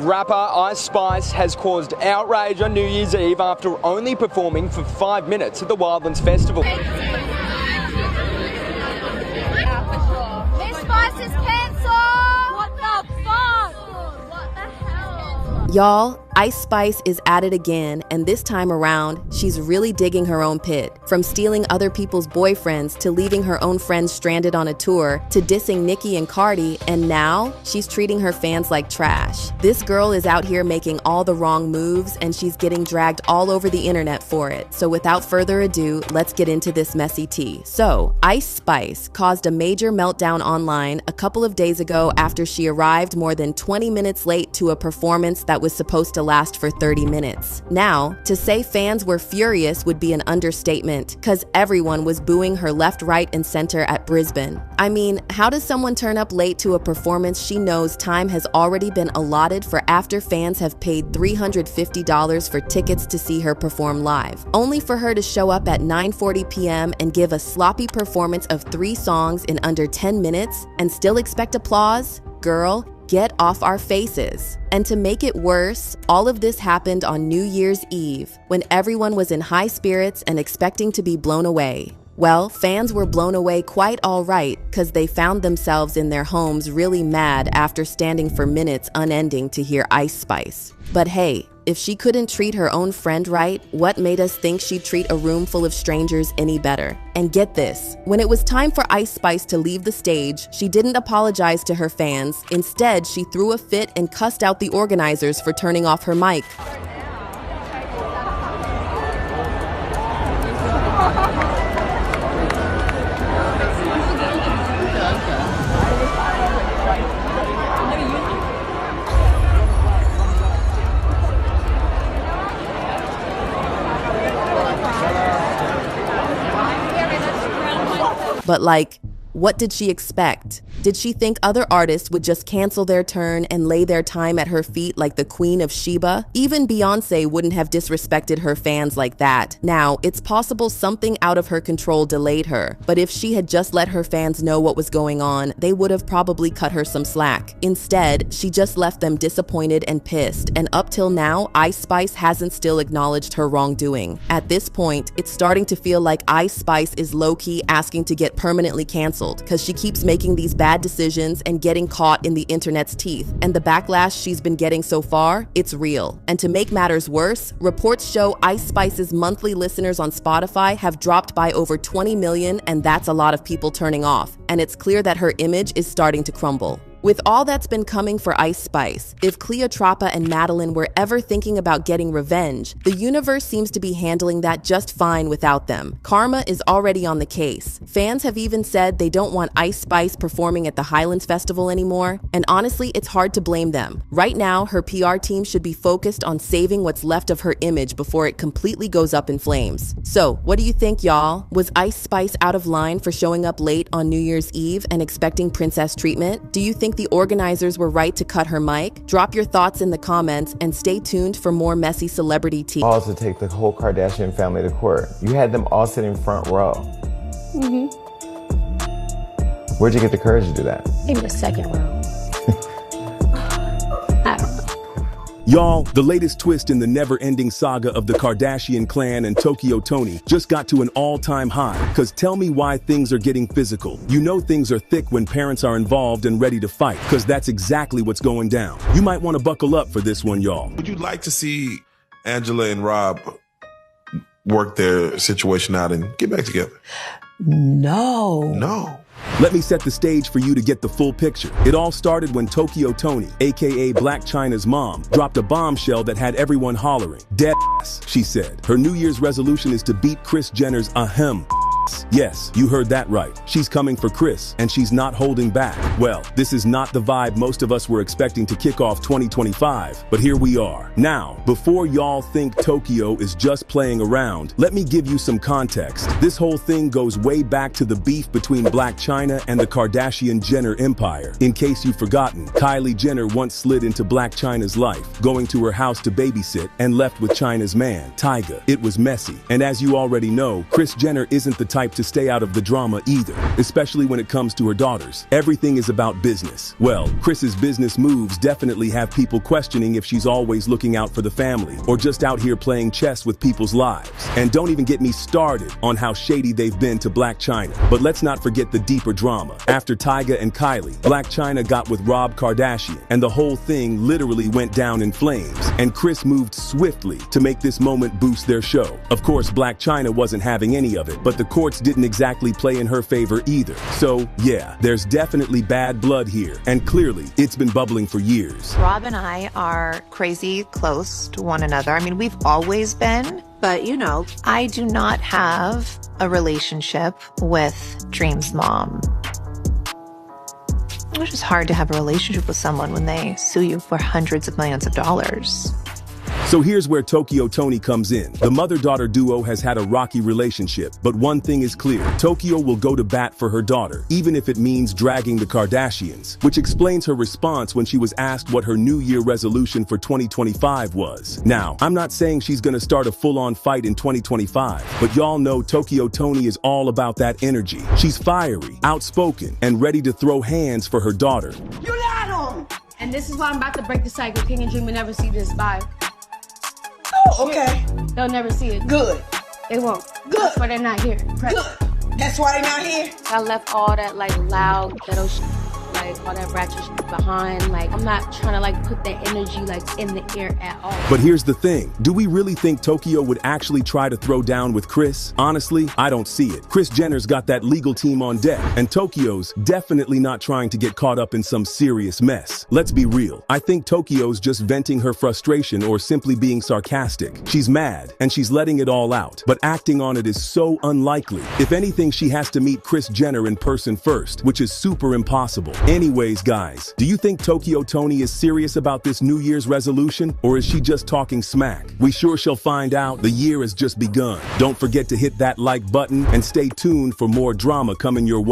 Rapper Ice Spice has caused outrage on New Year's Eve after only performing for 5 minutes at the Wildlands Festival. Miss Spice is cancelled! What the fuck? What the hell? Y'all, Ice Spice is at it again, and this time around, she's really digging her own pit. From stealing other people's boyfriends to leaving her own friends stranded on a tour to dissing Nicki and Cardi, and now she's treating her fans like trash. This girl is out here making all the wrong moves, and she's getting dragged all over the internet for it. So without further ado, let's get into this messy tea. So, Ice Spice caused a major meltdown online a couple of days ago after she arrived more than 20 minutes late to a performance that was supposed to last for 30 minutes. Now, to say fans were furious would be an understatement, cause everyone was booing her left, right, and center at Brisbane. I mean, how does someone turn up late to a performance she knows time has already been allotted for after fans have paid $350 for tickets to see her perform live, only for her to show up at 9:40 p.m. and give a sloppy performance of 3 songs in under 10 minutes and still expect applause? Girl, get off our faces. And to make it worse, all of this happened on New Year's Eve, when everyone was in high spirits and expecting to be blown away. Well, fans were blown away quite all right, because they found themselves in their homes really mad after standing for minutes unending to hear Ice Spice. But hey, if she couldn't treat her own friend right, what made us think she'd treat a room full of strangers any better? And get this, when it was time for Ice Spice to leave the stage, she didn't apologize to her fans. Instead, she threw a fit and cussed out the organizers for turning off her mic. But like, what did she expect? Did she think other artists would just cancel their turn and lay their time at her feet like the Queen of Sheba? Even Beyoncé wouldn't have disrespected her fans like that. Now, it's possible something out of her control delayed her, but if she had just let her fans know what was going on, they would have probably cut her some slack. Instead, she just left them disappointed and pissed, and up till now, Ice Spice hasn't still acknowledged her wrongdoing. At this point, it's starting to feel like Ice Spice is low-key asking to get permanently canceled, because she keeps making these bad decisions and getting caught in the internet's teeth, and the backlash she's been getting so far, it's real. And to make matters worse, reports show Ice Spice's monthly listeners on Spotify have dropped by over 20 million, and that's a lot of people turning off, and it's clear that her image is starting to crumble. With all that's been coming for Ice Spice, if Cleotrapa and Madeline were ever thinking about getting revenge, the universe seems to be handling that just fine without them. Karma is already on the case. Fans have even said they don't want Ice Spice performing at the Highlands Festival anymore, and honestly, it's hard to blame them. Right now, her PR team should be focused on saving what's left of her image before it completely goes up in flames. So, what do you think, y'all? Was Ice Spice out of line for showing up late on New Year's Eve and expecting princess treatment? Do you think the organizers were right to cut her mic? Drop your thoughts in the comments and stay tuned for more messy celebrity tea. Also take the whole Kardashian family to court. You had them all sitting front row. Mm-hmm. Where'd you get the courage to do that? Maybe the second row. I don't know. Y'all, the latest twist in the never-ending saga of the Kardashian clan and Toni just got to an all-time high. Cause tell me why things are getting physical. You know things are thick when parents are involved and ready to fight, cause that's exactly what's going down. You might want to buckle up for this one, y'all. Would you like to see Angela and Rob work their situation out and get back together? No. Let me set the stage for you to get the full picture. It all started when Toni, aka Blac Chyna's mom, dropped a bombshell that had everyone hollering. Dead ass, she said. Her New Year's resolution is to beat Kris Jenner's ahem. Yes, you heard that right. She's coming for Kris, and she's not holding back. Well, this is not the vibe most of us were expecting to kick off 2025, but here we are. Now, before y'all think Tokyo is just playing around, let me give you some context. This whole thing goes way back to the beef between Blac Chyna and the Kardashian-Jenner empire. In case you've forgotten, Kylie Jenner once slid into Blac Chyna's life, going to her house to babysit and left with Chyna's man, Tyga. It was messy, and as you already know, Kris Jenner isn't the type to stay out of the drama either, especially when it comes to her daughters. Everything is about business. Well, Kris's business moves definitely have people questioning if she's always looking out for the family or just out here playing chess with people's lives. And don't even get me started on how shady they've been to Blac Chyna. But let's not forget the deeper drama. After Tyga and Kylie, Blac Chyna got with Rob Kardashian, and the whole thing literally went down in flames. And Kris moved swiftly to make this moment boost their show. Of course, Blac Chyna wasn't having any of it, but the courts didn't exactly play in her favor either. So, yeah, there's definitely bad blood here, and clearly, it's been bubbling for years. Rob and I are crazy close to one another. I mean, we've always been, but you know, I do not have a relationship with Dream's mom. It's just hard to have a relationship with someone when they sue you for hundreds of millions of dollars. So here's where Tokyo Toni comes in. The mother-daughter duo has had a rocky relationship, but one thing is clear. Tokyo will go to bat for her daughter, even if it means dragging the Kardashians, which explains her response when she was asked what her New Year resolution for 2025 was. Now, I'm not saying she's gonna start a full-on fight in 2025, but y'all know Tokyo Toni is all about that energy. She's fiery, outspoken, and ready to throw hands for her daughter. You lied on me. And this is why I'm about to break the cycle. King and Dream will never see this. Bye. Oh, okay. They'll never see it. Good. They won't. Good. That's why they're not here. Good. That's why they're not here. I left all that like loud ghetto shit, like all that ratchet shit behind. Like I'm not trying to like put that energy like in the air at all. But here's the thing. Do we really think Tokyo would actually try to throw down with Kris? Honestly, I don't see it. Kris Jenner's got that legal team on deck, and Tokyo's definitely not trying to get caught up in some serious mess. Let's be real. I think Tokyo's just venting her frustration or simply being sarcastic. She's mad, and she's letting it all out, but acting on it is so unlikely. If anything, she has to meet Kris Jenner in person first, which is super impossible. Anyways, guys, do you think Tokyo Toni is serious about this New Year's resolution, or is she just talking smack? We sure shall find out. The year has just begun. Don't forget to hit that like button and stay tuned for more drama coming your way.